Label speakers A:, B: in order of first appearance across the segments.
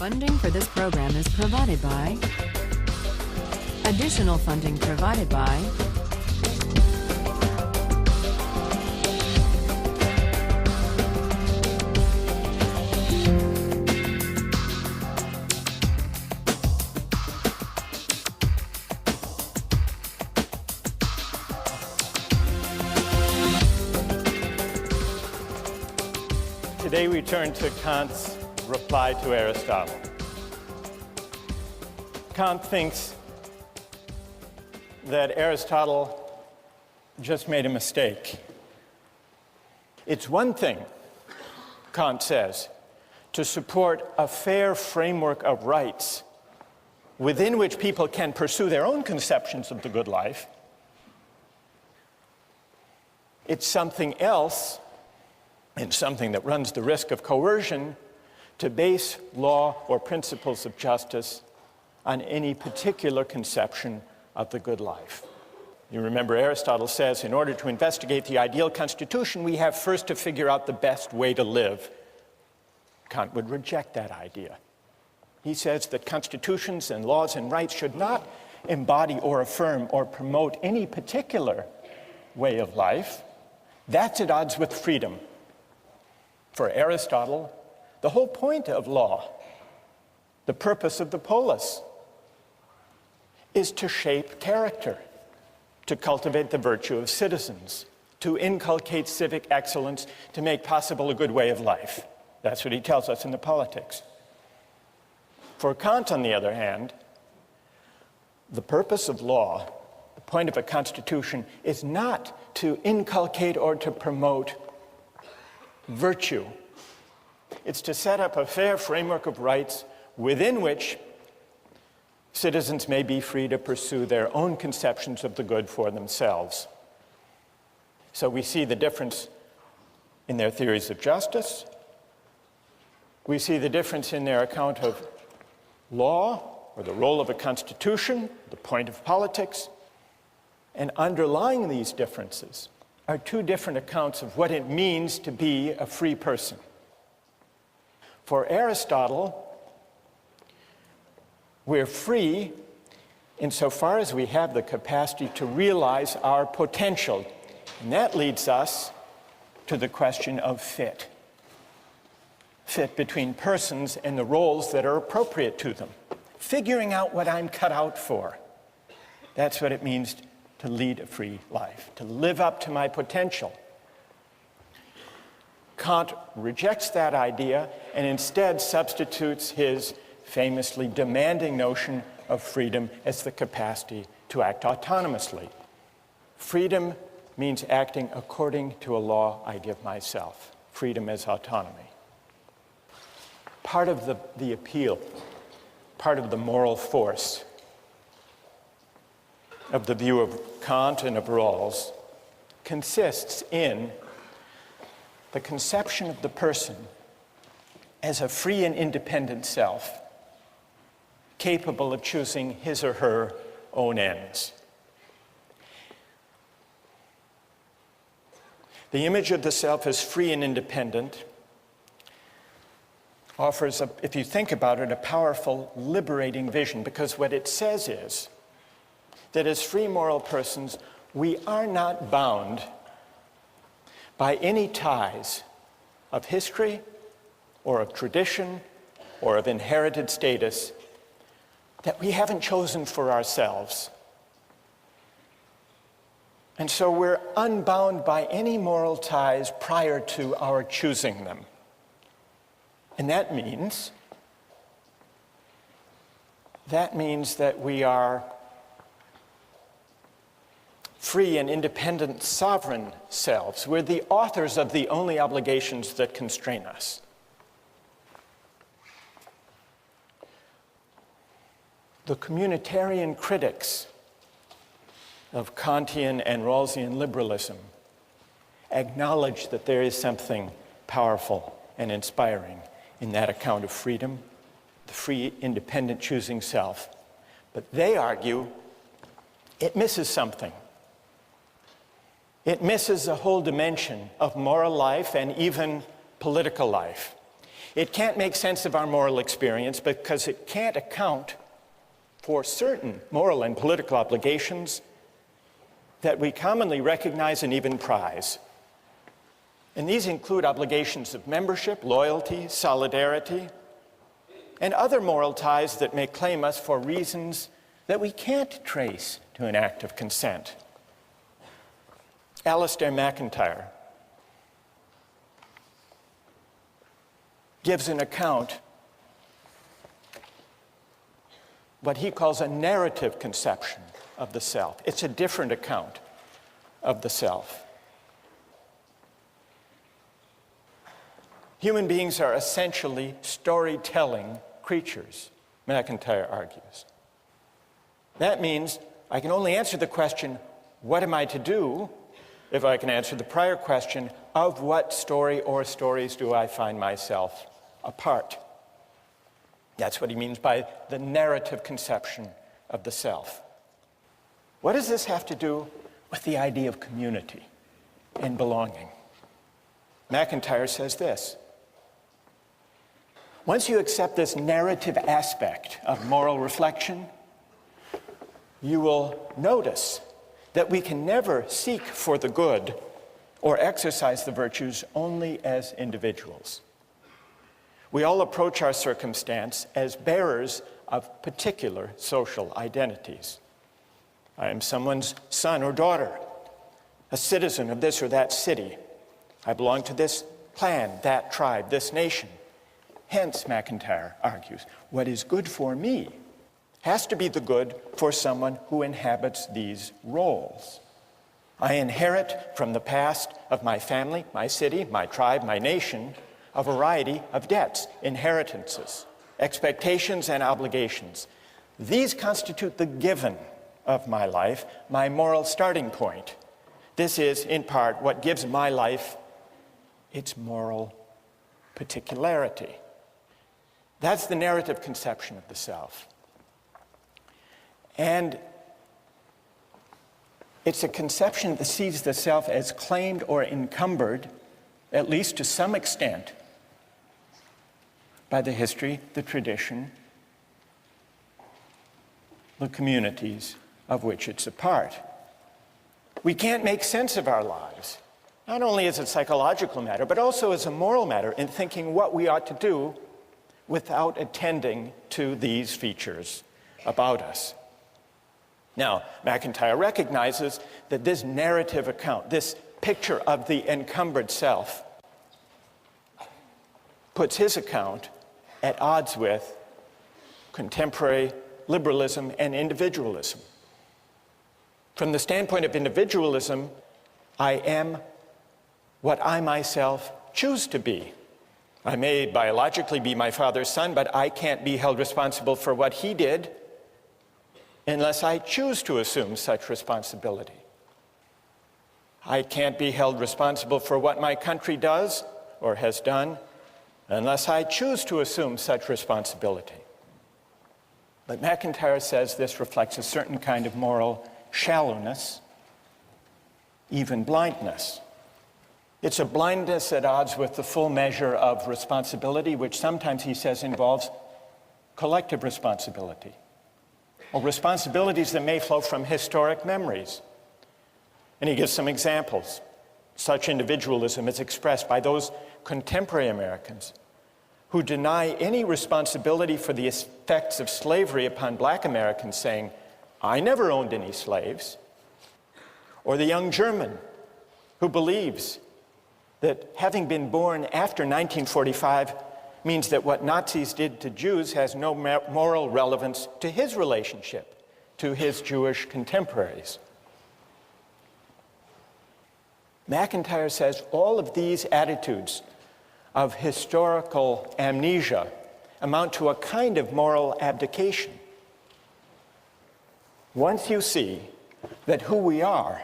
A: Funding for this program is provided by. Additional funding provided by.
B: Today we turn to Kant's reply to Aristotle. Kant thinks that Aristotle just made a mistake. It's one thing, Kant says, to support a fair framework of rights within which people can pursue their own conceptions of the good life. It's something else, and something that runs the risk of coercion, to base law or principles of justice on any particular conception of the good life. You remember Aristotle says, in order to investigate the ideal constitution, we have first to figure out the best way to live. Kant would reject that idea. He says that constitutions and laws and rights should not embody or affirm or promote any particular way of life. That's at odds with freedom. For Aristotle, the whole point of law, the purpose of the polis, is to shape character, to cultivate the virtue of citizens, to inculcate civic excellence, to make possible a good way of life. That's what he tells us in the Politics. For Kant, on the other hand, the purpose of law, the point of a constitution, is not to inculcate or to promote virtue. It's to set up a fair framework of rights within which citizens may be free to pursue their own conceptions of the good for themselves. So we see the difference in their theories of justice. We see the difference in their account of law, or the role of a constitution, the point of politics. And underlying these differences are two different accounts of what it means to be a free person. For Aristotle, we're free insofar as we have the capacity to realize our potential. And that leads us to the question of fit. Fit between persons and the roles that are appropriate to them. Figuring out what I'm cut out for. That's what it means to lead a free life, to live up to my potential. Kant rejects that idea and instead substitutes his famously demanding notion of freedom as the capacity to act autonomously. Freedom means acting according to a law I give myself. Freedom as autonomy. Part of the appeal, part of the moral force of the view of Kant and of Rawls consists in the conception of the person as a free and independent self, capable of choosing his or her own ends. The image of the self as free and independent offers, if you think about it, a powerful, liberating vision, because what it says is that as free moral persons, we are not bound by any ties of history or of tradition or of inherited status that we haven't chosen for ourselves. And so we're unbound by any moral ties prior to our choosing them. And that means that we are free and independent sovereign selves. We're the authors of the only obligations that constrain us. The communitarian critics of Kantian and Rawlsian liberalism acknowledge that there is something powerful and inspiring in that account of freedom, the free, independent choosing self. But they argue it misses something. It misses a whole dimension of moral life and even political life. It can't make sense of our moral experience because it can't account for certain moral and political obligations that we commonly recognize and even prize. And these include obligations of membership, loyalty, solidarity, and other moral ties that may claim us for reasons that we can't trace to an act of consent. Alasdair MacIntyre gives an account, what he calls a narrative conception of the self. It's a different account of the self. Human beings are essentially storytelling creatures, MacIntyre argues. That means I can only answer the question, what am I to do, if I can answer the prior question, of what story or stories do I find myself a part? That's what he means by the narrative conception of the self. What does this have to do with the idea of community and belonging? MacIntyre says this: once you accept this narrative aspect of moral reflection, you will notice that we can never seek for the good or exercise the virtues only as individuals. We all approach our circumstance as bearers of particular social identities. I am someone's son or daughter, a citizen of this or that city. I belong to this clan, that tribe, this nation. Hence, MacIntyre argues, what is good for me has to be the good for someone who inhabits these roles. I inherit from the past of my family, my city, my tribe, my nation, a variety of debts, inheritances, expectations, and obligations. These constitute the given of my life, my moral starting point. This is, in part, what gives my life its moral particularity. That's the narrative conception of the self. And it's a conception that sees the self as claimed or encumbered, at least to some extent, by the history, the tradition, the communities of which it's a part. We can't make sense of our lives, not only as a psychological matter, but also as a moral matter in thinking what we ought to do without attending to these features about us. Now, MacIntyre recognizes that this narrative account, this picture of the encumbered self, puts his account at odds with contemporary liberalism and individualism. From the standpoint of individualism, I am what I myself choose to be. I may biologically be my father's son, but I can't be held responsible for what he did unless I choose to assume such responsibility. I can't be held responsible for what my country does or has done unless I choose to assume such responsibility. But MacIntyre says this reflects a certain kind of moral shallowness, even blindness. It's a blindness at odds with the full measure of responsibility, which sometimes, he says, involves collective responsibility, or responsibilities that may flow from historic memories. And he gives some examples. Such individualism is expressed by those contemporary Americans who deny any responsibility for the effects of slavery upon black Americans, saying, I never owned any slaves. Or the young German who believes that having been born after 1945 means that what Nazis did to Jews has no moral relevance to his relationship to his Jewish contemporaries. MacIntyre says all of these attitudes of historical amnesia amount to a kind of moral abdication. Once you see that who we are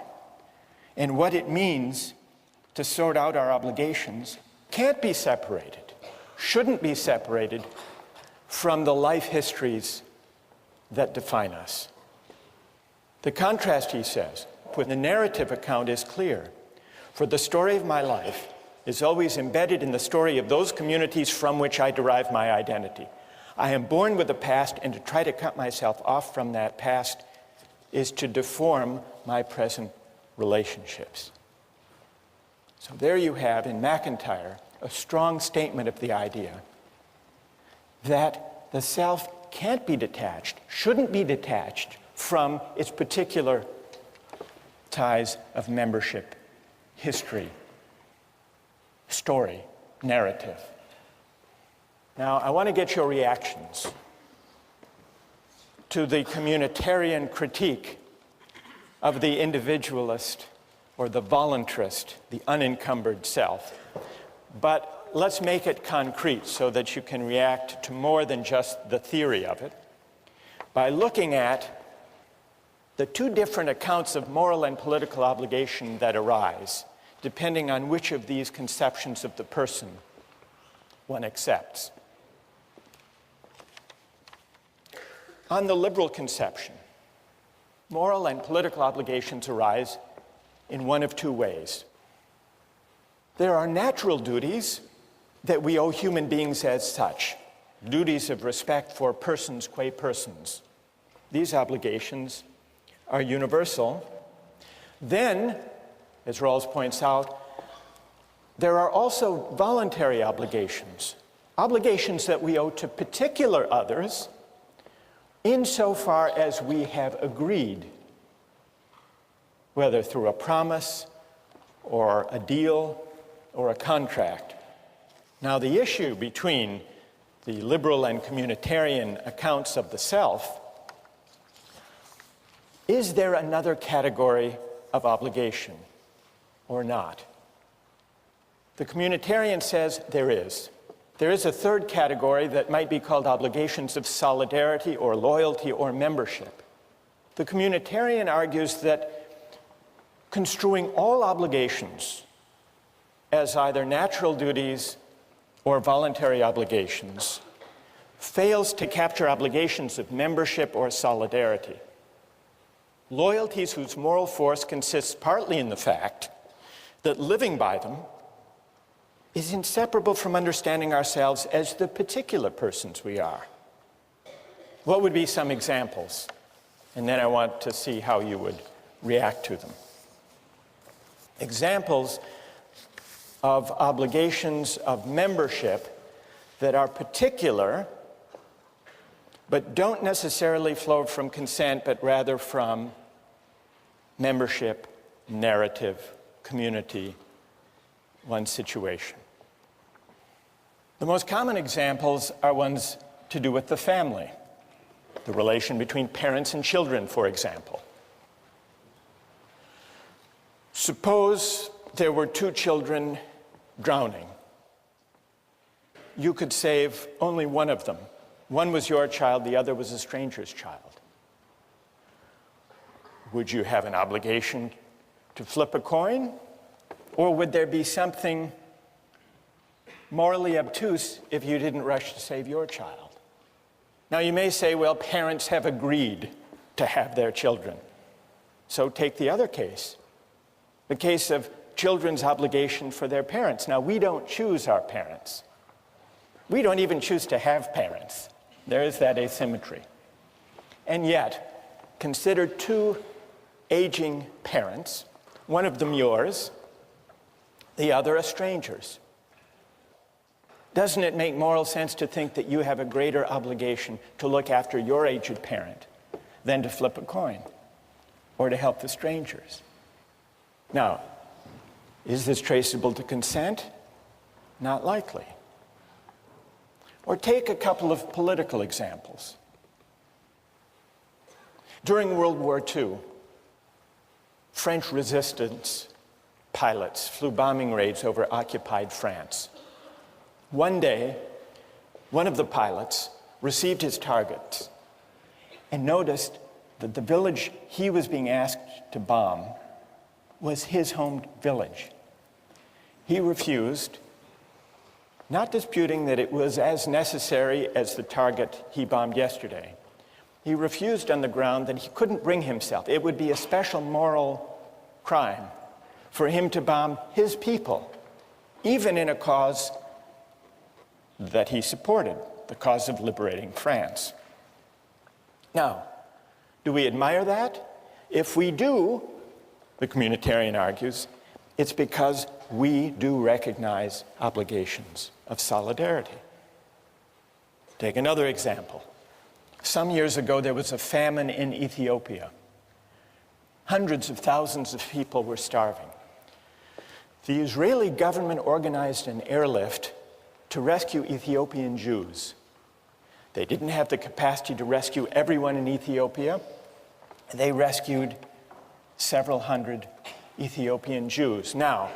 B: and what it means to sort out our obligations can't be separated, shouldn't be separated from the life histories that define us. The contrast, he says, with the narrative account is clear. For the story of my life is always embedded in the story of those communities from which I derive my identity. I am born with a past, and to try to cut myself off from that past is to deform my present relationships. So there you have in MacIntyre a strong statement of the idea that the self can't be detached, shouldn't be detached from its particular ties of membership, history, story, narrative. Now, I want to get your reactions to the communitarian critique of the individualist or the voluntarist, the unencumbered self. But let's make it concrete so that you can react to more than just the theory of it by looking at the two different accounts of moral and political obligation that arise, depending on which of these conceptions of the person one accepts. On the liberal conception, moral and political obligations arise in one of two ways. There are natural duties that we owe human beings as such, duties of respect for persons qua persons. These obligations are universal. Then, as Rawls points out, there are also voluntary obligations, obligations that we owe to particular others insofar as we have agreed, whether through a promise or a deal or a contract. Now, the issue between the liberal and communitarian accounts of the self, is there another category of obligation or not? The communitarian says there is. There is a third category that might be called obligations of solidarity or loyalty or membership. The communitarian argues that construing all obligations as either natural duties or voluntary obligations fails to capture obligations of membership or solidarity. Loyalties whose moral force consists partly in the fact that living by them is inseparable from understanding ourselves as the particular persons we are. What would be some examples? And then I want to see how you would react to them. Examples of obligations of membership that are particular but don't necessarily flow from consent, but rather from membership, narrative, community, one's situation. The most common examples are ones to do with the family, the relation between parents and children, for example. Suppose there were two children drowning. You could save only one of them. One was your child, the other was a stranger's child. Would you have an obligation to flip a coin? Or would there be something morally obtuse if you didn't rush to save your child? Now you may say, well, parents have agreed to have their children. So take the other case, the case of children's obligation for their parents. Now we don't choose our parents. We don't even choose to have parents. There is that asymmetry. And yet, consider two aging parents, one of them yours, the other a stranger's. Doesn't it make moral sense to think that you have a greater obligation to look after your aged parent than to flip a coin or to help the strangers? Now, is this traceable to consent? Not likely. Or take a couple of political examples. During World War II, French resistance pilots flew bombing raids over occupied France. One day, one of the pilots received his targets and noticed that the village he was being asked to bomb was his home village. He refused, not disputing that it was as necessary as the target he bombed yesterday. He refused on the ground that he couldn't bring himself. It would be a special moral crime for him to bomb his people, even in a cause that he supported, the cause of liberating France. Now, do we admire that? If we do, the communitarian argues, it's because we do recognize obligations of solidarity. Take another example. Some years ago, there was a famine in Ethiopia. Hundreds of thousands of people were starving. The Israeli government organized an airlift to rescue Ethiopian Jews. They didn't have the capacity to rescue everyone in Ethiopia. They rescued several hundred Ethiopian Jews. Now,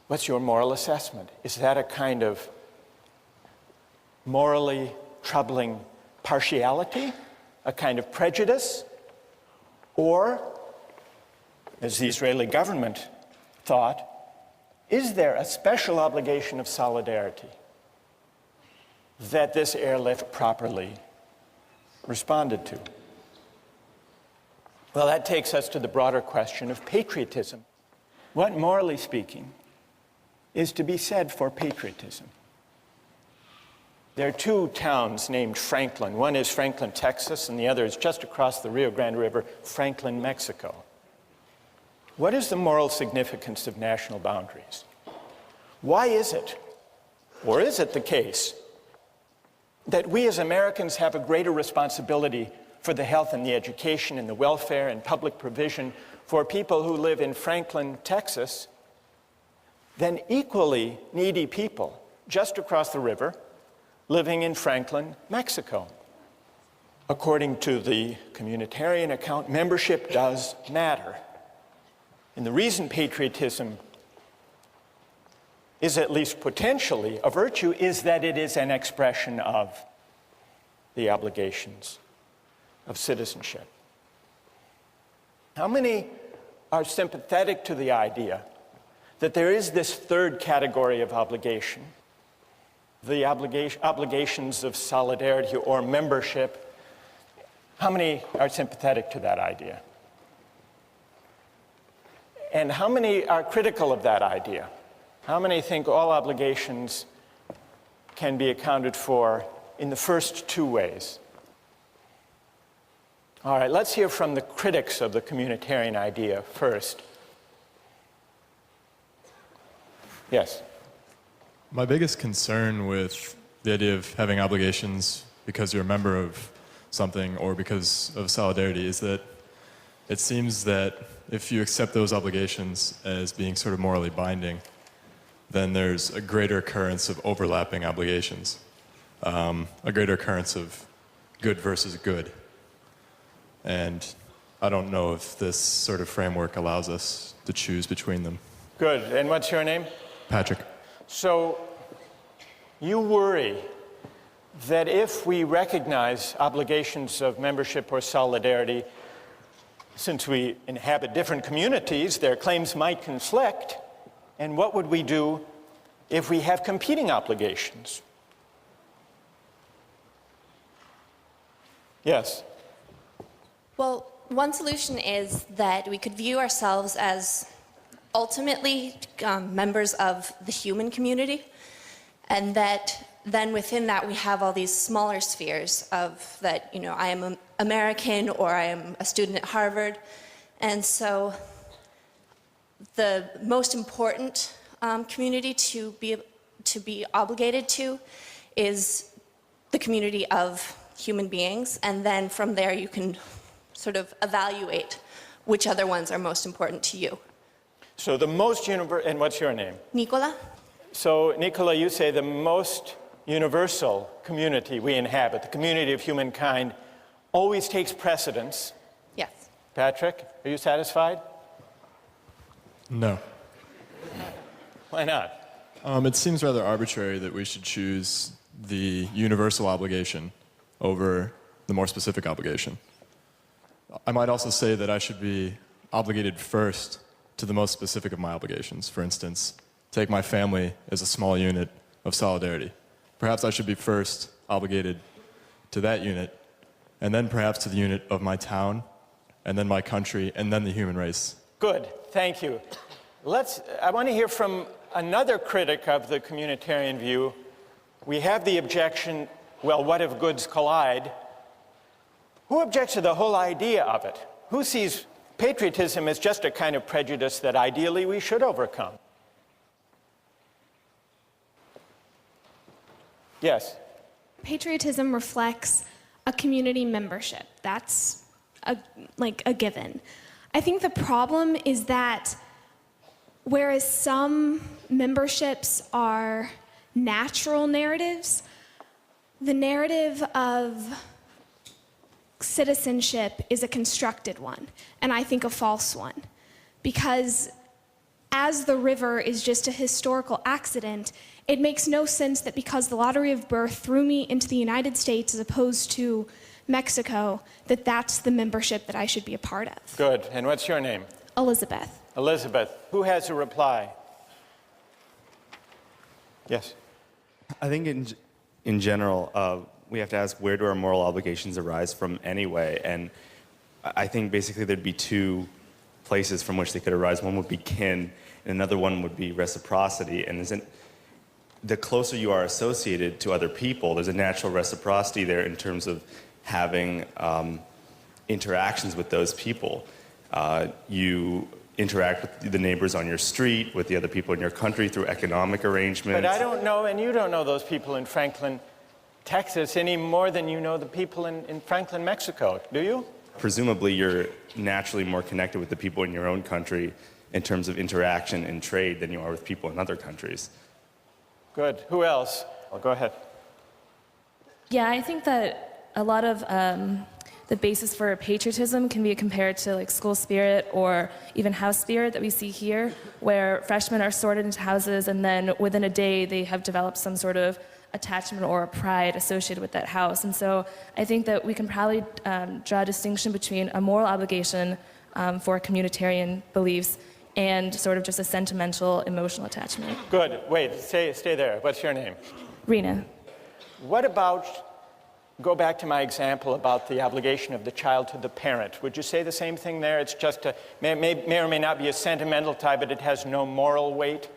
B: what's your moral assessment? Is that a kind of morally troubling partiality, a kind of prejudice? Or, as the Israeli government thought, is there a special obligation of solidarity that this airlift properly responded to? Well, that takes us to the broader question of patriotism. What, morally speaking, is to be said for patriotism? There are two towns named Franklin. One is Franklin, Texas, and the other is just across the Rio Grande River, Franklin, Mexico. What is the moral significance of national boundaries? Why is it, or is it the case, that we as Americans have a greater responsibility for the health and the education and the welfare and public provision for people who live in Franklin, Texas, than equally needy people just across the river living in Franklin, Mexico? According to the communitarian account, membership does matter. And the reason patriotism is at least potentially a virtue is that it is an expression of the obligations of citizenship. How many are sympathetic to the idea that there is this third category of obligation, the obligations of solidarity or membership? How many are sympathetic to that idea? And how many are critical of that idea? How many think all obligations can be accounted for in the first two ways? All right, let's hear from the critics of the communitarian idea first. Yes?
C: My biggest concern with the idea of having obligations because you're a member of something or because of solidarity is that it seems that if you accept those obligations as being sort of morally binding, then there's a greater occurrence of overlapping obligations, a greater occurrence of good versus good. And I don't know if this sort of framework allows us to choose between them.
B: Good. And what's your name?
C: Patrick.
B: So you worry that if we recognize obligations of membership or solidarity, since we inhabit different communities, their claims might conflict. And what would we do if we have competing obligations? Yes?
D: Well, one solution is that we could view ourselves as ultimately members of the human community, and that then within that we have all these smaller spheres of that, you know, I am an American or I am a student at Harvard. And so the most important community to be obligated to is the community of human beings, and then from there you can sort of evaluate which other ones are most important to you.
B: So the most universal, and what's your name?
D: Nicola?
B: So Nicola, you say the most universal community we inhabit, the community of humankind, always takes precedence.
D: Yes.
B: Patrick, are you satisfied?
C: No.
B: Why not?
C: It seems rather arbitrary that we should choose the universal obligation over the more specific obligation. I might also say that I should be obligated first to the most specific of my obligations. For instance, take my family as a small unit of solidarity. Perhaps I should be first obligated to that unit, and then perhaps to the unit of my town, and then my country, and then the human race.
B: Good, thank you. I want to hear from another critic of the communitarian view, we have the objection, well, what if goods collide? Who objects to the whole idea of it? Who sees patriotism as just a kind of prejudice that ideally we should overcome? Yes?
E: Patriotism reflects a community membership. That's a given. I think the problem is that whereas some memberships are natural narratives, the narrative of citizenship is a constructed one, and I think a false one. Because as the river is just a historical accident, it makes no sense that because the lottery of birth threw me into the United States as opposed to Mexico, that that's the membership that I should be a part of.
B: Good. And what's your name?
E: Elizabeth.
B: Elizabeth. Who has a reply? Yes.
F: I think in general, we have to ask, where do our moral obligations arise from anyway? And I think basically there'd be two places from which they could arise. One would be kin, and another one would be reciprocity. And the closer you are associated to other people, there's a natural reciprocity there in terms of having interactions with those people. You interact with the neighbors on your street, with the other people in your country through economic arrangements.
B: But I don't know, and you don't know those people in Franklin, Texas, any more than you know the people in Franklin, Mexico, do you?
F: Presumably, you're naturally more connected with the people in your own country in terms of interaction and trade than you are with people in other countries.
B: Good. Who else? Well, go ahead.
G: Yeah, I think that a lot of the basis for patriotism can be compared to like school spirit or even house spirit that we see here, where freshmen are sorted into houses and then within a day they have developed some sort of attachment or a pride associated with that house. And so I think that we can probably draw a distinction between a moral obligation for communitarian beliefs and sort of just a sentimental, emotional attachment.
B: Good. Wait, stay there. What's your name?
G: Rena.
B: What about, go back to my example about the obligation of the child to the parent. Would you say the same thing there? It's just may or may not be a sentimental tie, but it has no moral weight?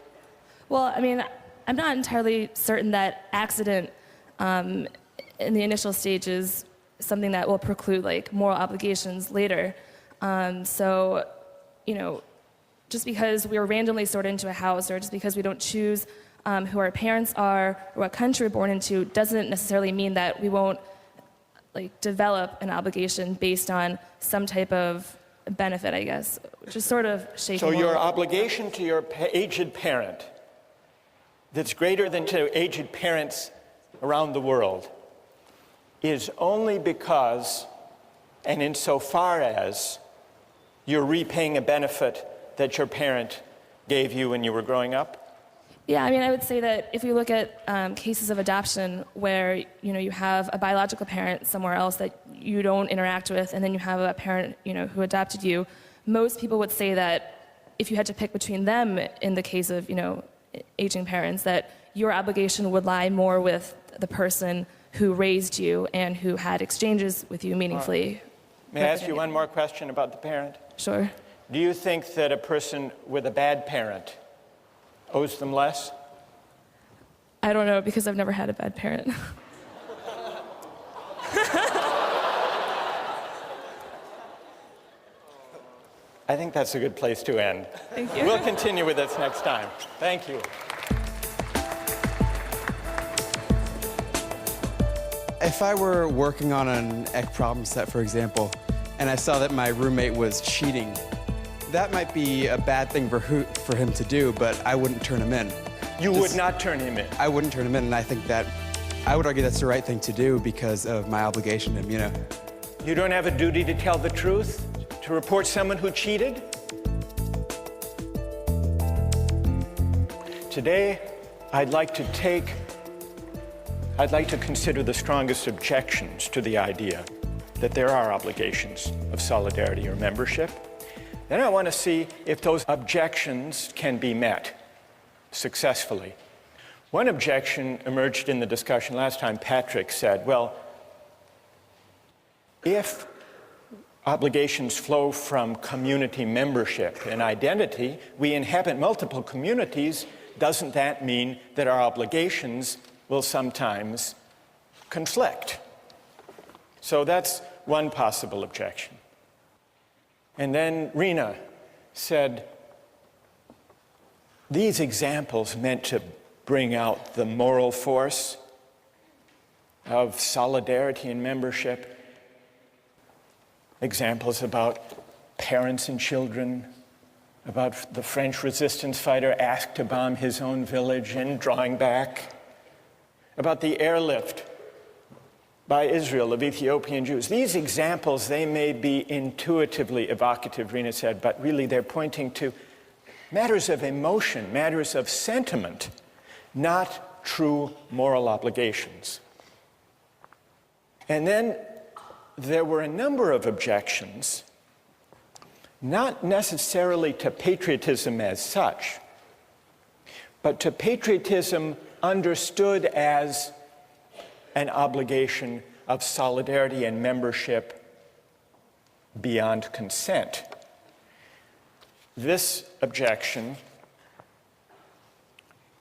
G: Well, I mean, I'm not entirely certain that accident in the initial stage is something that will preclude like moral obligations later. So, you know, just because we were randomly sorted into a house or just because we don't choose who our parents are or what country we're born into doesn't necessarily mean that we won't like develop an obligation based on some type of benefit, I guess, which is sort of shaky.
B: So your obligation to your aged parent that's greater than to aged parents around the world is only because and insofar as you're repaying a benefit that your parent gave you when you were growing up?
G: Yeah, I mean, I would say that if we look at cases of adoption where, you know, you have a biological parent somewhere else that you don't interact with, and then you have a parent, you know, who adopted you, most people would say that if you had to pick between them in the case of, you know, aging parents, that your obligation would lie more with the person who raised you and who had exchanges with you meaningfully.
B: May I ask you one more question about the parent?
G: Sure.
B: Do you think that a person with a bad parent owes them less?
G: I don't know, because I've never had a bad parent.
B: I think that's a good place to end.
G: Thank you.
B: We'll continue with this next time. Thank you.
H: If I were working on an EC problem set, for example, and I saw that my roommate was cheating, that might be a bad thing for him to do, but I wouldn't turn him in.
B: You would not turn him in?
H: I wouldn't turn him in, and I think that, I would argue that's the right thing to do because of my obligation to him, you know.
B: You don't have a duty to tell the truth? To report someone who cheated? Today, I'd like to consider the strongest objections to the idea that there are obligations of solidarity or membership. Then I want to see if those objections can be met successfully. One objection emerged in the discussion last time. Patrick said, well, if obligations flow from community membership and identity, we inhabit multiple communities doesn't that mean that our obligations will sometimes conflict? So that's one possible objection. And then Rena said, these examples meant to bring out the moral force of solidarity and membership. Examples about parents and children, about the French resistance fighter asked to bomb his own village and drawing back, about the airlift by Israel of Ethiopian Jews. These examples, they may be intuitively evocative, Rena said, but really they're pointing to matters of emotion, matters of sentiment, not true moral obligations. And then there were a number of objections, not necessarily to patriotism as such, but to patriotism understood as an obligation of solidarity and membership beyond consent. This objection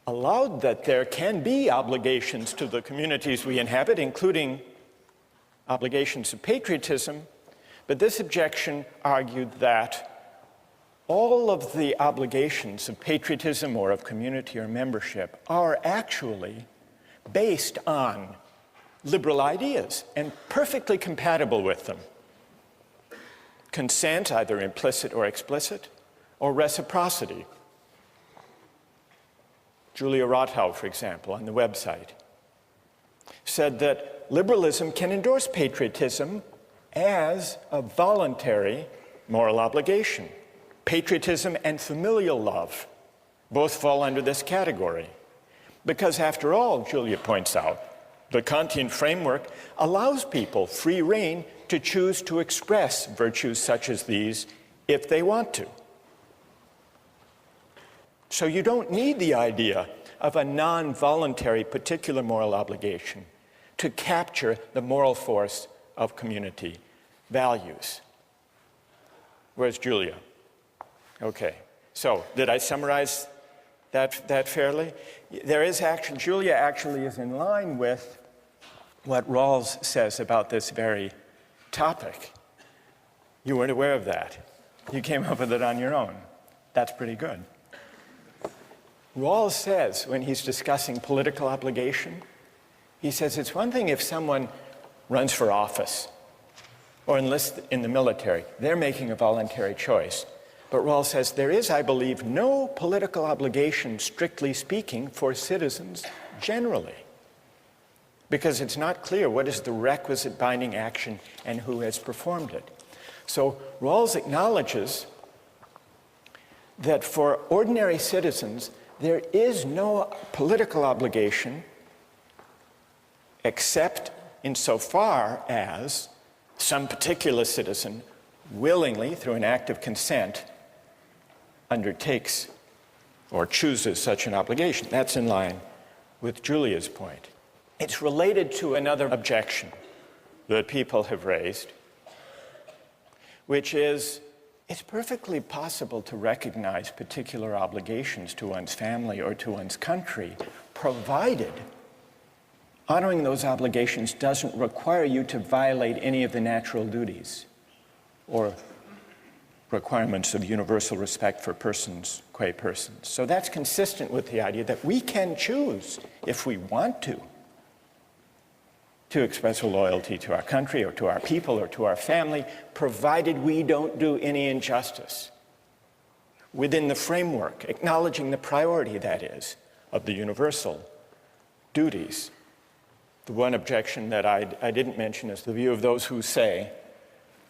B: allowed that there can be obligations to the communities we inhabit, including obligations of patriotism, but this objection argued that all of the obligations of patriotism or of community or membership are actually based on liberal ideas and perfectly compatible with them. Consent, either implicit or explicit, or reciprocity. Julia Rothau, for example, on the website, said that liberalism can endorse patriotism as a voluntary moral obligation. Patriotism and familial love both fall under this category. Because after all, Julia points out, the Kantian framework allows people free rein to choose to express virtues such as these if they want to. So you don't need the idea of a non-voluntary particular moral obligation to capture the moral force of community values. Where's Julia? Okay, so did I summarize that fairly? There is actually, Julia actually is in line with what Rawls says about this very topic. You weren't aware of that. You came up with it on your own. That's pretty good. Rawls says, when he's discussing political obligation, he says it's one thing if someone runs for office or enlists in the military. They're making a voluntary choice. But Rawls says there is, I believe, no political obligation, strictly speaking, for citizens generally, because it's not clear what is the requisite binding action and who has performed it. So Rawls acknowledges that for ordinary citizens, there is no political obligation except insofar as some particular citizen willingly, through an act of consent, undertakes or chooses such an obligation. That's in line with Julia's point. It's related to another objection that people have raised, which is it's perfectly possible to recognize particular obligations to one's family or to one's country, provided honoring those obligations doesn't require you to violate any of the natural duties or requirements of universal respect for persons qua persons. So that's consistent with the idea that we can choose, if we want to express a loyalty to our country or to our people or to our family, provided we don't do any injustice within the framework, acknowledging the priority, that is, of the universal duties. The one objection that I didn't mention is the view of those who say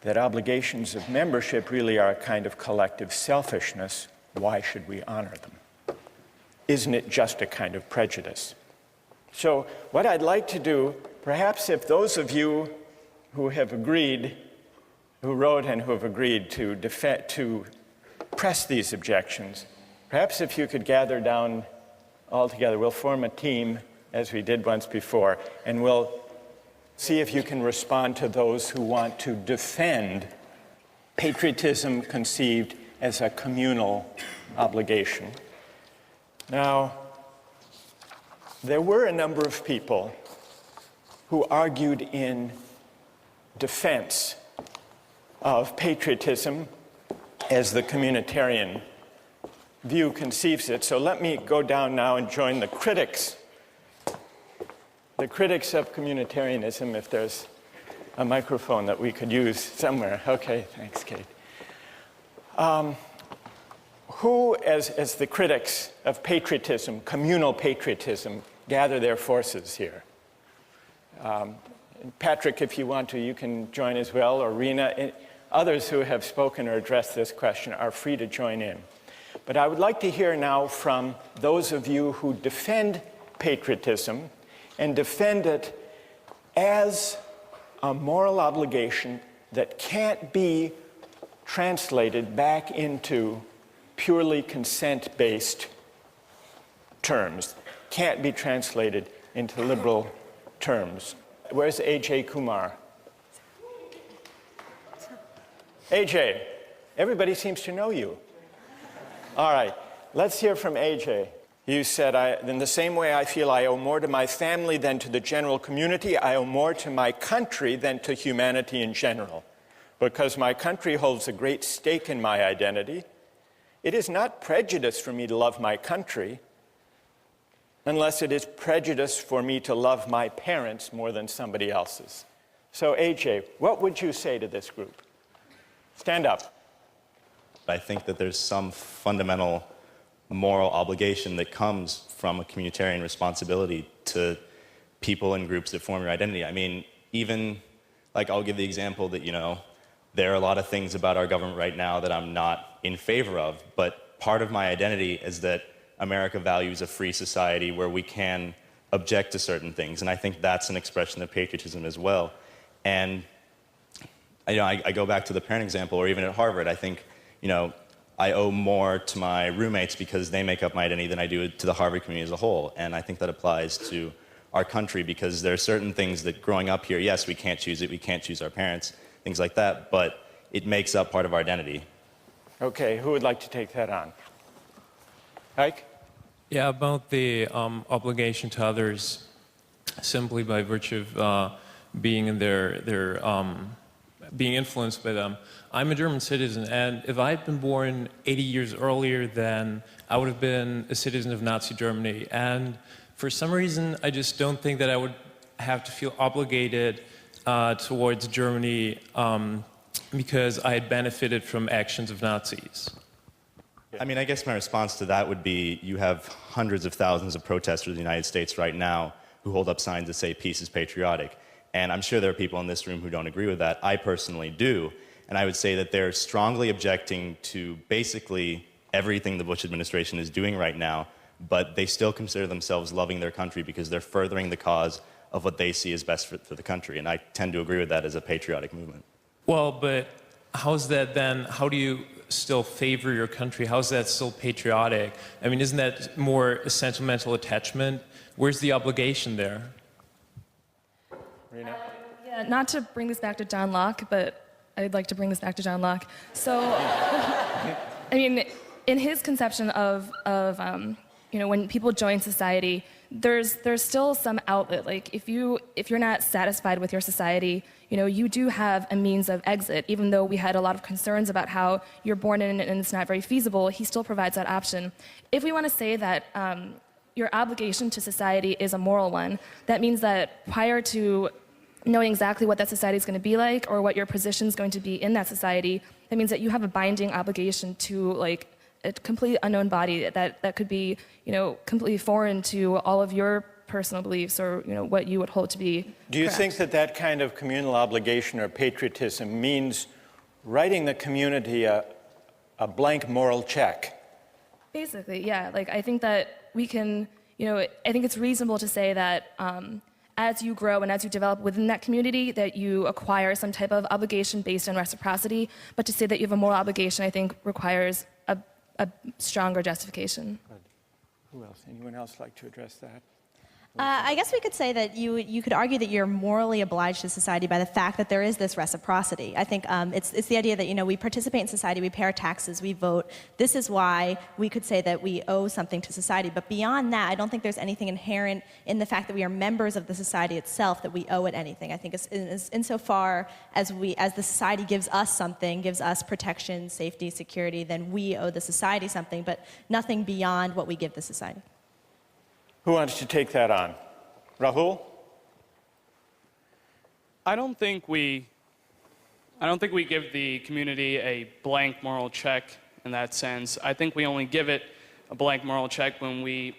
B: that obligations of membership really are a kind of collective selfishness. Why should we honor them? Isn't it just a kind of prejudice? So what I'd like to do, perhaps if those of you who have agreed, who wrote and who have agreed to press these objections, perhaps if you could gather down all together, we'll form a team as we did once before, and we'll see if you can respond to those who want to defend patriotism conceived as a communal obligation. Now, there were a number of people who argued in defense of patriotism as the communitarian view conceives it. So let me go down now and join the critics of communitarianism, if there's a microphone that we could use somewhere. Okay, thanks, Kate. Who, as the critics of patriotism, communal patriotism, gather their forces here? Patrick, if you want to, you can join as well, or Rena. Others who have spoken or addressed this question are free to join in. But I would like to hear now from those of you who defend patriotism and defend it as a moral obligation that can't be translated back into purely consent-based terms, can't be translated into liberal terms. Where's A.J. Kumar? A.J., everybody seems to know you. All right, let's hear from A.J. You said, in the same way I feel I owe more to my family than to the general community, I owe more to my country than to humanity in general. Because my country holds a great stake in my identity, it is not prejudice for me to love my country, unless it is prejudice for me to love my parents more than somebody else's. So, AJ, what would you say to this group? Stand up.
F: I think that there's some fundamental moral obligation that comes from a communitarian responsibility to people and groups that form your identity. I mean, even, like, I'll give the example that, there are a lot of things about our government right now that I'm not in favor of, but part of my identity is that America values a free society where we can object to certain things, and I think that's an expression of patriotism as well. And I go back to the parent example, or even at Harvard, I think, I owe more to my roommates because they make up my identity than I do to the Harvard community as a whole. And I think that applies to our country because there are certain things that growing up here, yes, we can't choose it, we can't choose our parents, things like that, but it makes up part of our identity.
B: Okay, who would like to take that on? Ike?
I: Yeah, about the obligation to others simply by virtue of being in being influenced by them. I'm a German citizen, and if I had been born 80 years earlier, then I would have been a citizen of Nazi Germany. And for some reason, I just don't think that I would have to feel obligated towards Germany because I had benefited from actions of Nazis.
F: I mean, I guess my response to that would be you have hundreds of thousands of protesters in the United States right now who hold up signs that say peace is patriotic. And I'm sure there are people in this room who don't agree with that. I personally do. And I would say that they're strongly objecting to basically everything the Bush administration is doing right now, but they still consider themselves loving their country because they're furthering the cause of what they see as best for the country. And I tend to agree with that as a patriotic movement.
I: Well, but how's that then? How do you still favor your country? How's that still patriotic? I mean, isn't that more a sentimental attachment? Where's the obligation there?
B: Rena?
G: Yeah, not to bring this back to John Locke, but I'd like to bring this back to John Locke. So, I mean, in his conception of when people join society, there's still some outlet. Like if you're not satisfied with your society, you do have a means of exit. Even though we had a lot of concerns about how you're born in and it's not very feasible, he still provides that option. If we want to say that your obligation to society is a moral one, that means that prior to knowing exactly what that society is going to be like or what your position is going to be in that society, that means that you have a binding obligation to like a completely unknown body that could be, completely foreign to all of your personal beliefs or, what you would hold to be
B: Do you
G: correct.
B: think that kind of communal obligation or patriotism means writing the community a blank moral check?
G: Basically, yeah. Like, I think that we can, I think it's reasonable to say that as you grow and as you develop within that community, that you acquire some type of obligation based on reciprocity. But to say that you have a moral obligation, I think, requires a stronger justification.
B: Good. Who else? Anyone else like to address that?
J: I guess we could say that you could argue that you're morally obliged to society by the fact that there is this reciprocity. I think it's the idea that, you know, we participate in society, we pay our taxes, we vote. This is why we could say that we owe something to society. But beyond that, I don't think there's anything inherent in the fact that we are members of the society itself that we owe it anything. I think it's insofar as the society gives us something, gives us protection, safety, security, then we owe the society something, but nothing beyond what we give the society.
B: Who wants to take that on? Rahul?
K: I don't think we give the community a blank moral check in that sense. I think we only give it a blank moral check when we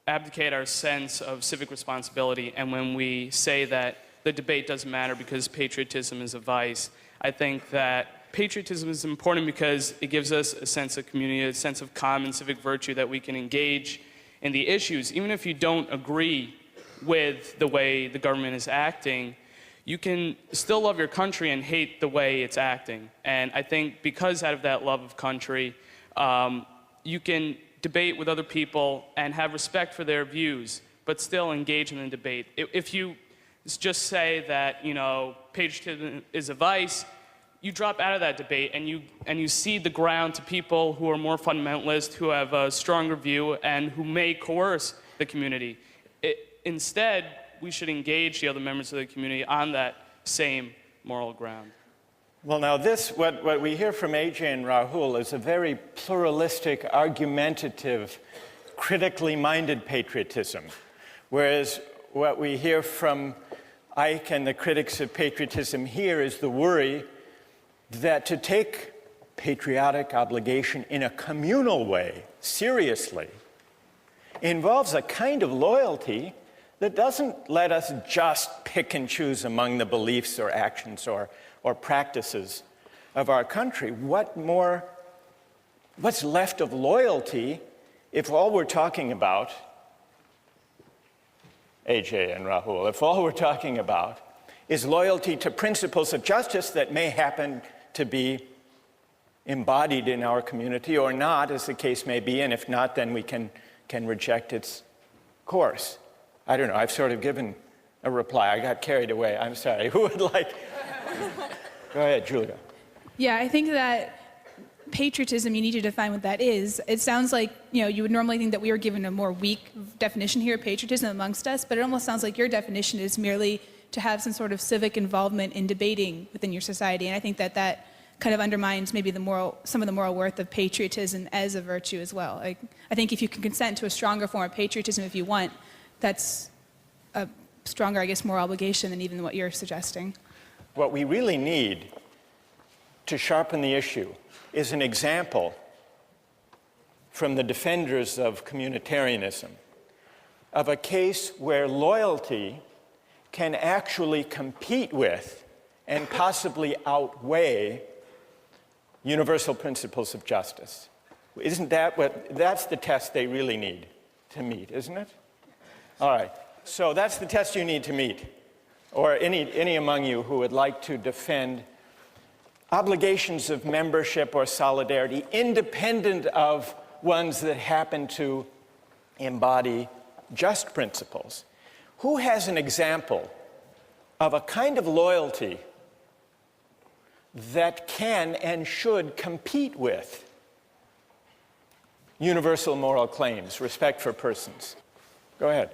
K: abdicate our sense of civic responsibility and when we say that the debate doesn't matter because patriotism is a vice. I think that patriotism is important because it gives us a sense of community, a sense of common civic virtue that we can engage in the issues. Even if you don't agree with the way the government is acting, you can still love your country and hate the way it's acting. And I think because out of that love of country, you can debate with other people and have respect for their views, but still engage in the debate. If you just say that, you know, patriotism is a vice, you drop out of that debate and you cede the ground to people who are more fundamentalist, who have a stronger view, and who may coerce the community. Instead, we should engage the other members of the community on that same moral ground.
B: Well, now what we hear from AJ and Rahul is a very pluralistic, argumentative, critically minded patriotism, whereas what we hear from Ike and the critics of patriotism here is the worry that to take patriotic obligation in a communal way, seriously, involves a kind of loyalty that doesn't let us just pick and choose among the beliefs or actions or practices of our country. What's left of loyalty if all we're talking about, AJ and Rahul, if all we're talking about is loyalty to principles of justice that may happen to be embodied in our community or not, as the case may be, and if not, then we can reject its course. I don't know, I've sort of given a reply. I got carried away, I'm sorry. Who would like? Go ahead, Julia.
L: Yeah, I think that patriotism, you need to define what that is. It sounds like, you know, you would normally think that we were given a more weak definition here of patriotism amongst us, but it almost sounds like your definition is merely to have some sort of civic involvement in debating within your society. And I think that that kind of undermines maybe some of the moral worth of patriotism as a virtue as well. I think if you can consent to a stronger form of patriotism if you want, that's a stronger, I guess, moral obligation than even what you're suggesting.
B: What we really need to sharpen the issue is an example from the defenders of communitarianism of a case where loyalty can actually compete with and possibly outweigh universal principles of justice. Isn't that that's the test they really need to meet, isn't it? All right, so that's the test you need to meet, or any among you who would like to defend obligations of membership or solidarity independent of ones that happen to embody just principles. Who has an example of a kind of loyalty that can and should compete with universal moral claims, respect for persons? Go ahead.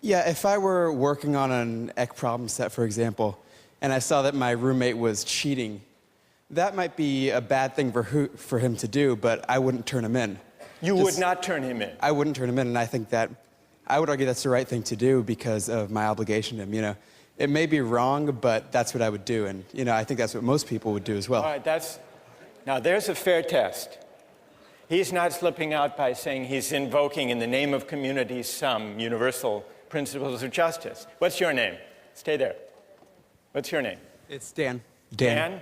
H: Yeah, if I were working on an EC problem set, for example, and I saw that my roommate was cheating, that might be a bad thing for him to do, but I wouldn't turn him in.
B: You would not turn him in?
H: I wouldn't turn him in, and I think that, I would argue that's the right thing to do because of my obligation to him, you know. It may be wrong, but that's what I would do, and, you know, I think that's what most people would do as well.
B: All right, now there's a fair test. He's not slipping out by saying he's invoking in the name of community some universal principles of justice. What's your name? Stay there. What's your name?
H: It's Dan.
B: Dan?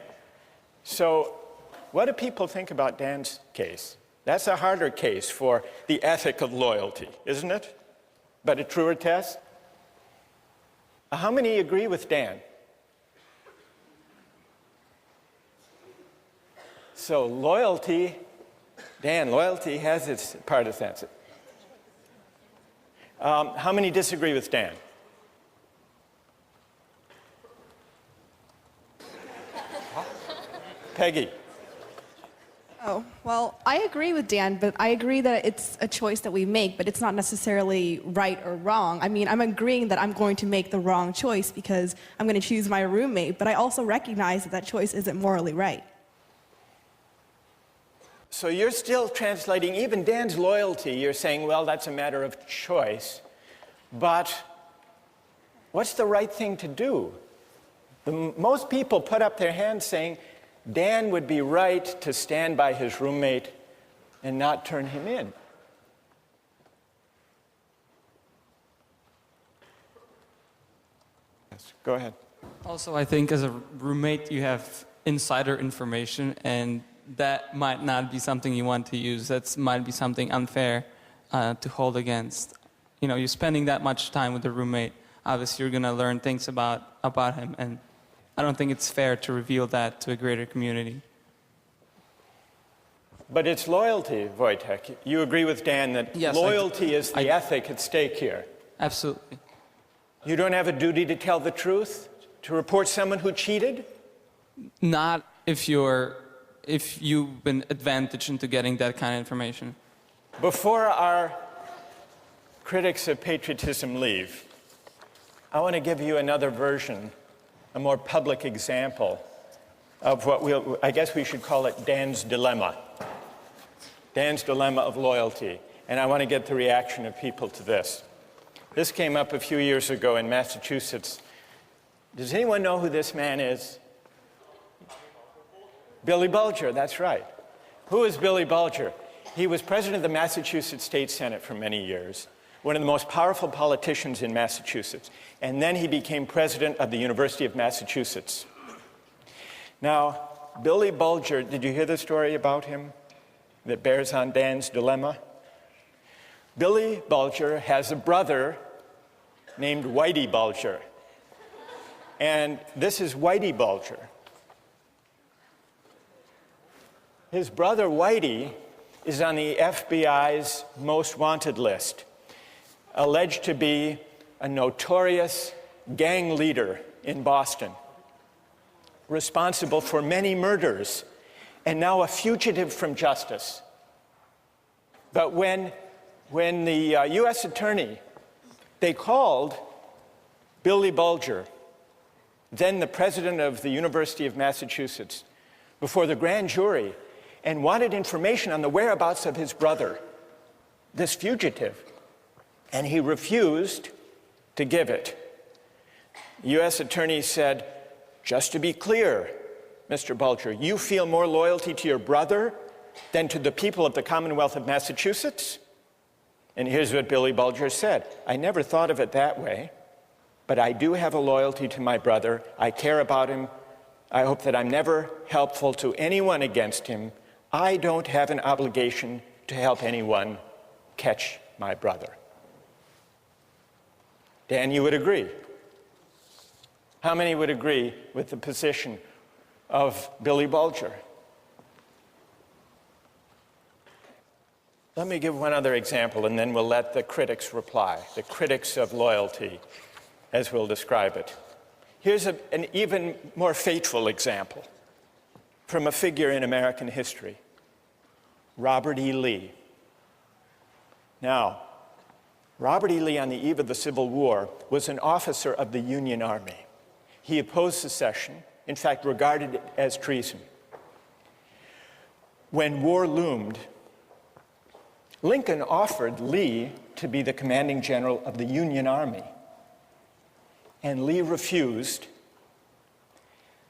B: So what do people think about Dan's case? That's a harder case for the ethic of loyalty, isn't it? But a truer test? How many agree with Dan? So loyalty, Dan, loyalty has its partisans. How many disagree with Dan? Peggy.
M: Oh, well, I agree with Dan, but I agree that it's a choice that we make, but it's not necessarily right or wrong. I mean, I'm agreeing that I'm going to make the wrong choice because I'm going to choose my roommate, but I also recognize that that choice isn't morally right.
B: So you're still translating even Dan's loyalty. You're saying, well, that's a matter of choice. But what's the right thing to do? Most people put up their hands saying, Dan would be right to stand by his roommate and not turn him in. Yes, go ahead.
N: Also, I think as a roommate, you have insider information, and that might not be something you want to use. That might be something unfair to hold against. You know, you're spending that much time with a roommate. Obviously, you're going to learn things about him, and I don't think it's fair to reveal that to a greater community.
B: But it's loyalty, Wojtek. You agree with Dan that
N: yes,
B: loyalty is the ethic at stake here.
N: Absolutely.
B: You don't have a duty to tell the truth, to report someone who cheated?
N: Not if you've been advantaged into getting that kind of information.
B: Before our critics of patriotism leave, I want to give you another version, a more public example of what I guess we should call it Dan's dilemma. Dan's dilemma of loyalty. And I want to get the reaction of people to this. This came up a few years ago in Massachusetts. Does anyone know who this man is? Billy Bulger, that's right. Who is Billy Bulger? He was president of the Massachusetts State Senate for many years, one of the most powerful politicians in Massachusetts. And then he became president of the University of Massachusetts. Now, Billy Bulger, did you hear the story about him that bears on Dan's dilemma? Billy Bulger has a brother named Whitey Bulger. And this is Whitey Bulger. His brother Whitey is on the FBI's most wanted list, alleged to be a notorious gang leader in Boston, responsible for many murders, and now a fugitive from justice. But when the U.S. attorney, they called Billy Bulger, then the president of the University of Massachusetts, before the grand jury and wanted information on the whereabouts of his brother, this fugitive, and he refused to give it. The U.S. attorney said, just to be clear, Mr. Bulger, you feel more loyalty to your brother than to the people of the Commonwealth of Massachusetts? And here's what Billy Bulger said. I never thought of it that way, but I do have a loyalty to my brother. I care about him. I hope that I'm never helpful to anyone against him. I don't have an obligation to help anyone catch my brother. Dan, you would agree? How many would agree with the position of Billy Bulger? Let me give one other example, and then we'll let the critics reply, the critics of loyalty, as we'll describe it. Here's an even more fateful example from a figure in American history, Robert E. Lee. Now, Robert E. Lee, on the eve of the Civil War, was an officer of the Union Army. He opposed secession, in fact, regarded it as treason. When war loomed, Lincoln offered Lee to be the commanding general of the Union Army. And Lee refused.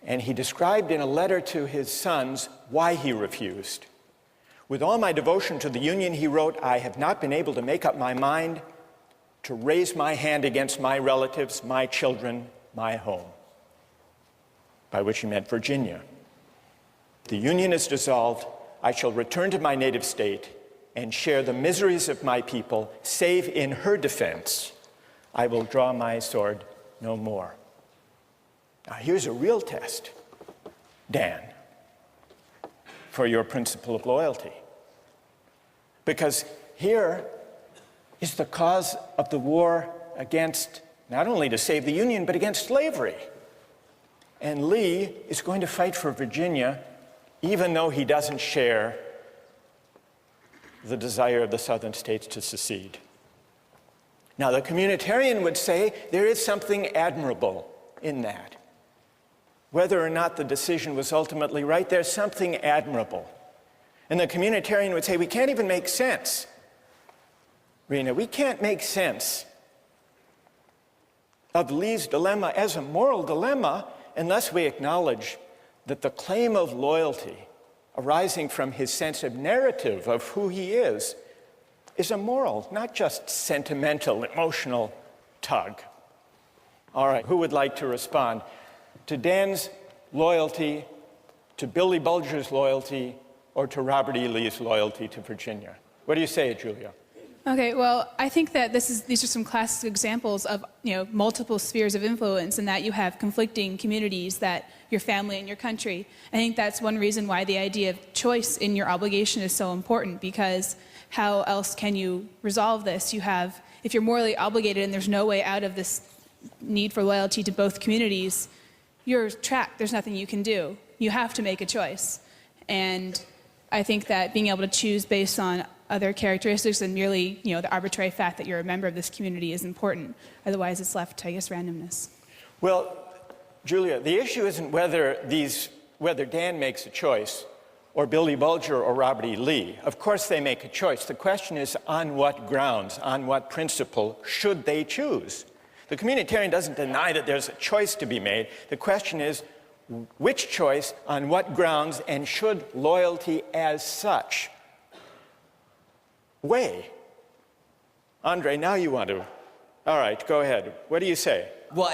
B: And he described in a letter to his sons why he refused. With all my devotion to the Union, he wrote, I have not been able to make up my mind to raise my hand against my relatives, my children, my home. By which he meant Virginia. The Union is dissolved. I shall return to my native state and share the miseries of my people, save in her defense. I will draw my sword no more. Now here's a real test, Dan, for your principle of loyalty. Because here is the cause of the war against, not only to save the Union, but against slavery. And Lee is going to fight for Virginia, even though he doesn't share the desire of the southern states to secede. Now, the communitarian would say there is something admirable in that. Whether or not the decision was ultimately right, there's something admirable. And the communitarian would say, we can't even make sense. Rena, we can't make sense of Lee's dilemma as a moral dilemma unless we acknowledge that the claim of loyalty arising from his sense of narrative of who he is a moral, not just sentimental, emotional tug. All right, who would like to respond to Dan's loyalty, to Billy Bulger's loyalty, or to Robert E. Lee's loyalty to Virginia? What do you say, Julia?
L: Okay, well, I think that these are some classic examples of multiple spheres of influence, and that you have conflicting communities, that your family and your country. I think that's one reason why the idea of choice in your obligation is so important, because how else can you resolve this? If you're morally obligated and there's no way out of this need for loyalty to both communities, you're trapped. There's nothing you can do. You have to make a choice. And I think that being able to choose based on other characteristics than merely, the arbitrary fact that you're a member of this community is important. Otherwise, it's left to, randomness.
B: Well, Julia, the issue isn't whether Dan makes a choice, or Billy Bulger or Robert E. Lee. Of course they make a choice. The question is, on what grounds, on what principle should they choose? The communitarian doesn't deny that there's a choice to be made. The question is, which choice, on what grounds, and should loyalty as such weigh? Andre, now you want to. All right, go ahead. What do you say?
O: Well,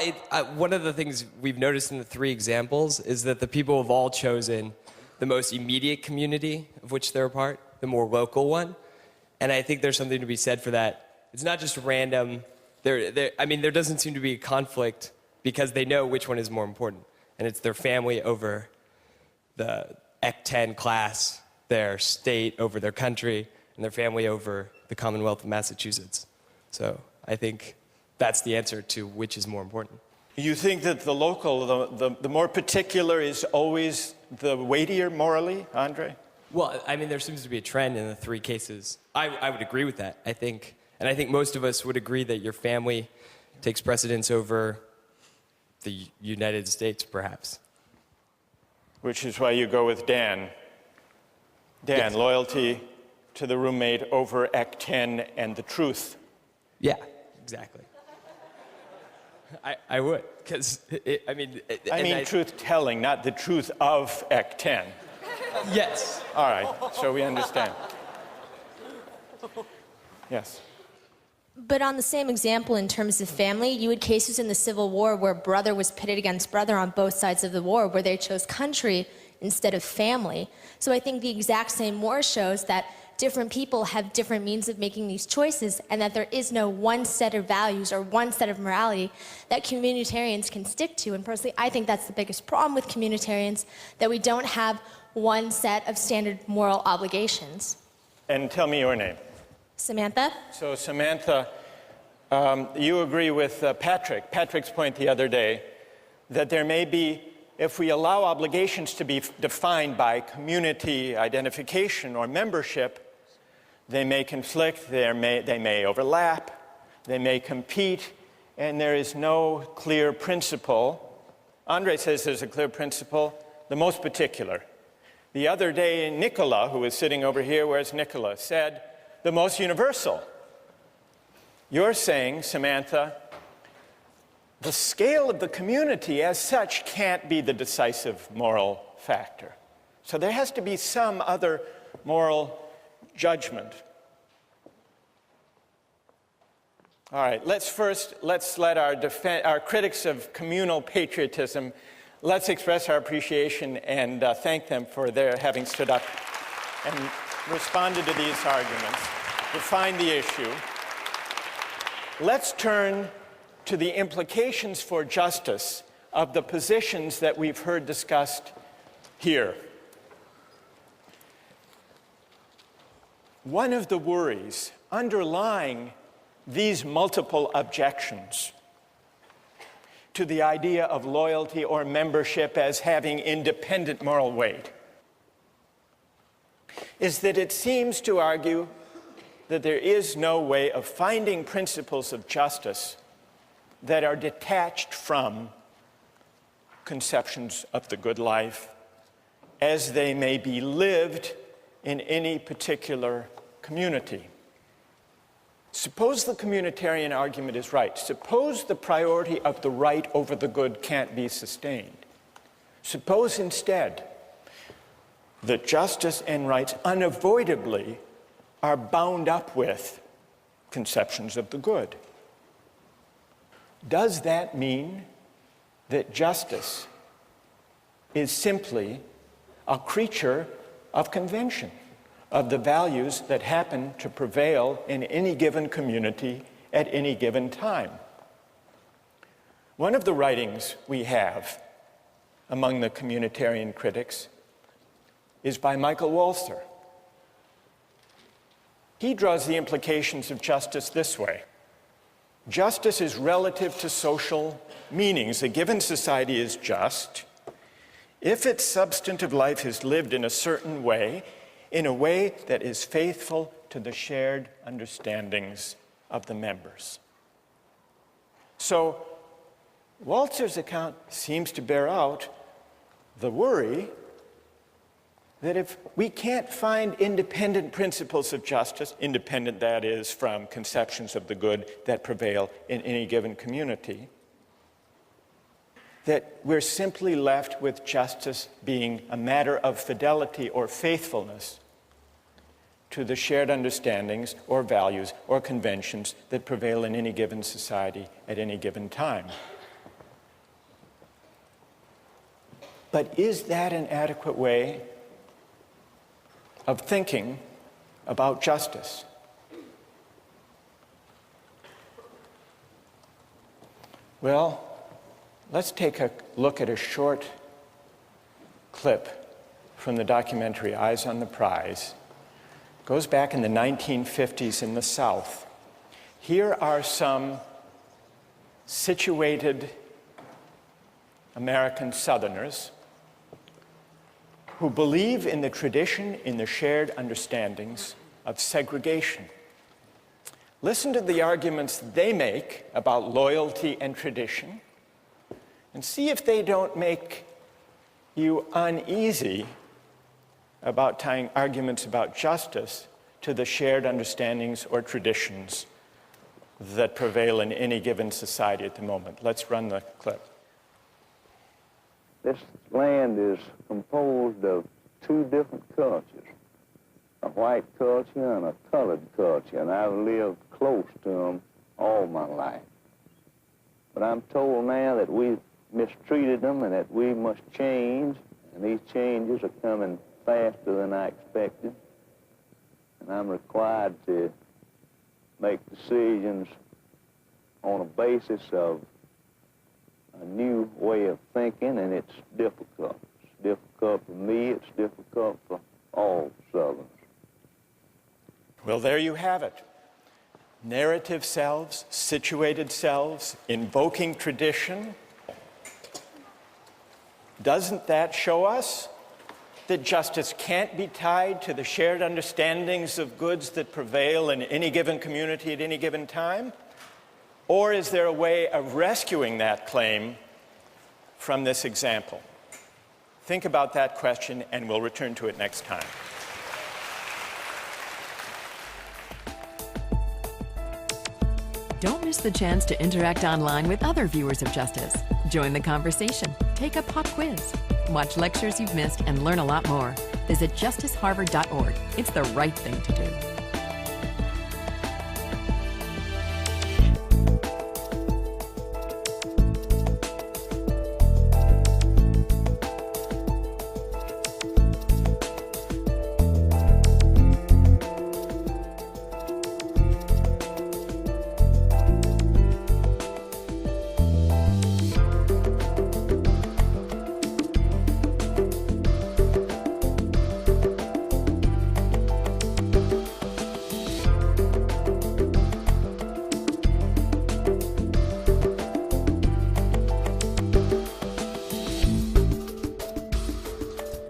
O: one of the things we've noticed in the three examples is that the people have all chosen the most immediate community of which they're a part, the more local one. And I think there's something to be said for that. It's not just random. There doesn't seem to be a conflict because they know which one is more important. And it's their family over the Ec 10 class, their state over their country, and their family over the Commonwealth of Massachusetts. So I think that's the answer to which is more important.
B: You think that the local, the more particular is always the weightier morally, Andre?
O: Well, there seems to be a trend in the three cases. I would agree with that, I think. And I think most of us would agree that your family takes precedence over the United States, perhaps.
B: Which is why you go with Dan. Dan, yes. Loyalty to the roommate over Ec 10 and the truth.
O: Yeah, exactly. I would, because,
B: truth-telling, not the truth of Ec 10.
O: Yes.
B: All right, so we understand. Yes.
D: But on the same example, in terms of family, you had cases in the Civil War where brother was pitted against brother on both sides of the war, where they chose country instead of family. So I think the exact same war shows that different people have different means of making these choices, and that there is no one set of values or one set of morality that communitarians can stick to. And personally, I think that's the biggest problem with communitarians, that we don't have one set of standard moral obligations.
B: And tell me your name.
D: Samantha?
B: So Samantha, you agree with Patrick's point the other day, that there may be, if we allow obligations to be defined by community identification or membership, they may conflict, they may overlap, they may compete, and there is no clear principle. Andre says there's a clear principle, the most particular. The other day, Nicola, who is sitting over here, where's Nicola, said the most universal. You're saying, Samantha, the scale of the community as such can't be the decisive moral factor. So there has to be some other moral judgment. All right, let's let our critics of communal patriotism, let's express our appreciation and thank them for their having stood up and responded to these arguments, defined the issue. Let's turn to the implications for justice of the positions that we've heard discussed here. One of the worries underlying these multiple objections to the idea of loyalty or membership as having independent moral weight is that it seems to argue that there is no way of finding principles of justice that are detached from conceptions of the good life as they may be lived in any particular community. Suppose the communitarian argument is right. Suppose the priority of the right over the good can't be sustained. Suppose instead that justice and rights unavoidably are bound up with conceptions of the good. Does that mean that justice is simply a creature of convention, of the values that happen to prevail in any given community at any given time? One of the writings we have among the communitarian critics is by Michael Walzer. He draws the implications of justice this way. Justice is relative to social meanings. A given society is just if its substantive life is lived in a certain way, in a way that is faithful to the shared understandings of the members. So Walzer's account seems to bear out the worry that if we can't find independent principles of justice, independent, that is, from conceptions of the good that prevail in any given community, that we're simply left with justice being a matter of fidelity or faithfulness to the shared understandings or values or conventions that prevail in any given society at any given time. But is that an adequate way of thinking about justice? Well, let's take a look at a short clip from the documentary Eyes on the Prize. It goes back in the 1950s in the South. Here are some situated American Southerners who believe in the tradition, in the shared understandings of segregation. Listen to the arguments they make about loyalty and tradition, and see if they don't make you uneasy about tying arguments about justice to the shared understandings or traditions that prevail in any given society at the moment. Let's run the clip.
P: This land is composed of two different cultures, a white culture and a colored culture, and I've lived close to them all my life. But I'm told now that we've mistreated them and that we must change, and these changes are coming faster than I expected, and I'm required to make decisions on a basis of a new way of thinking, and it's difficult. It's difficult for me, it's difficult for all Southerners.
B: Well, there you have it. Narrative selves, situated selves, invoking tradition. Doesn't that show us that justice can't be tied to the shared understandings of goods that prevail in any given community at any given time? Or is there a way of rescuing that claim from this example? Think about that question, and we'll return to it next time.
A: Don't miss the chance to interact online with other viewers of Justice. Join the conversation, take a pop quiz, watch lectures you've missed, and learn a lot more. Visit justiceharvard.org. It's the right thing to do.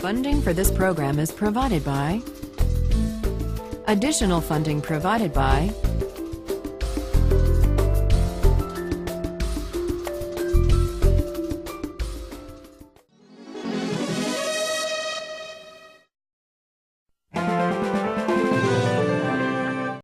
A: Funding for this program is provided by... Additional funding provided by